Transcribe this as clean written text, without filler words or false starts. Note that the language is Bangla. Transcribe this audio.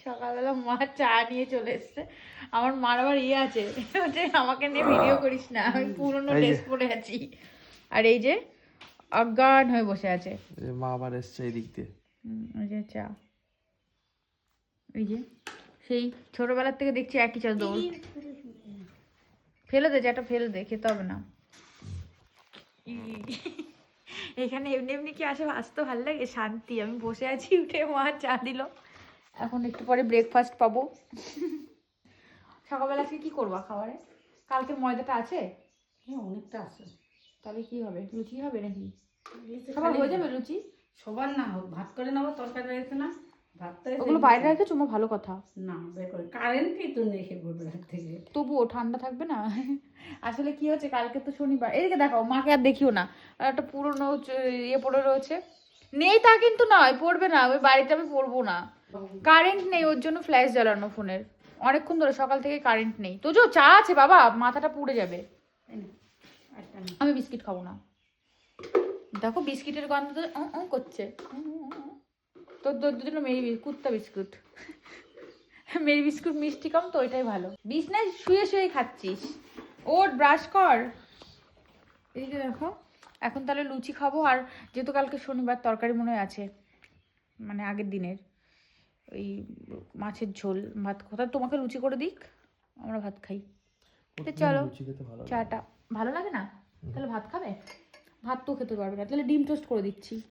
সকালবেলা মা চা নিয়ে চলে এসছে। আমার মার আবার ইয়ে আছে যে আমাকে নিয়ে ভিডিও করিস না, আমি পুরনো ড্রেস পরে আছি। আর এই যে অজ্ঞান হয়ে বসে আছে, মা আবার এসছে এই দিক দিয়ে। ওই যে চা, এই যে সেই ছোটবেলার থেকে দেখছি একই চা দৌড়। ফেলে দে চাটা, ফেলে দে, খেতে হবে না। এখানে এমনি এমনি কি আসে, আসতে ভালো লাগে, শান্তি। আমি বসে আছি, উঠে মা চা দিল। এখন একটু পরে ব্রেকফাস্ট পাবো। সকালবেলা আজকে কি করবা খাবারে? কালকে ময়দাটা আছে? হ্যাঁ অনেকটা আছে। তাহলে কি হবে, লুচি হবে নাকি? সবার হয়ে যাবে লুচি? সবার না হোক, ভাত করে নেবো, তরকারি রয়েছে না, ভাতটা ওগুলো বাইরে রেখে চুমো, ভালো কথা। না বের করে, কারেন্টই তো নেই সে ভোর রাত থেকে। তবুও ঠান্ডা থাকবে না? আসলে কি হচ্ছে, কালকে তো শনিবার। এদিকে দেখাও, মাকে আর দেখিও না, আর একটা পুরনো ইয়ে পড়ে রয়েছে। নেই তা কিন্তু নয়, পড়বে না, ওই বাড়িতে আমি পড়বো না। কারেন্ট নেই, ওর জন্য ফ্ল্যাশ জ্বালানো ফোনের। অনেকক্ষণ ধরে, সকাল থেকে কারেন্ট নেই। তো চা আছে বাবা, মাথাটা পুড়ে যাবে। আমি বিস্কিট খাবো না। দেখো বিস্কিটের গন্ধ করছে। তোর জন্য মেরি কুত্তা বিস্কুট। মেরি বিস্কুট মিষ্টি কম তো, ওইটাই ভালো। বিছনায় শুয়ে শুয়ে খাচ্ছিস, ওর ব্রাশ কর। এদিকে দেখো, এখন তাহলে লুচি খাবো। আর যেহেতু কালকে শনিবার, তরকারি মনে হয় আছে, মানে আগের দিনের ওই মাছের ঝোল। ভাত কোথায় তোমাকে লুচি করে দিক, আমরা ভাত খাই। তো চলো, চাটা ভালো লাগে না? তাহলে ভাত খাবে? ভাত তো খেতে পারবে না, তাহলে ডিম টোস্ট করে দিচ্ছি।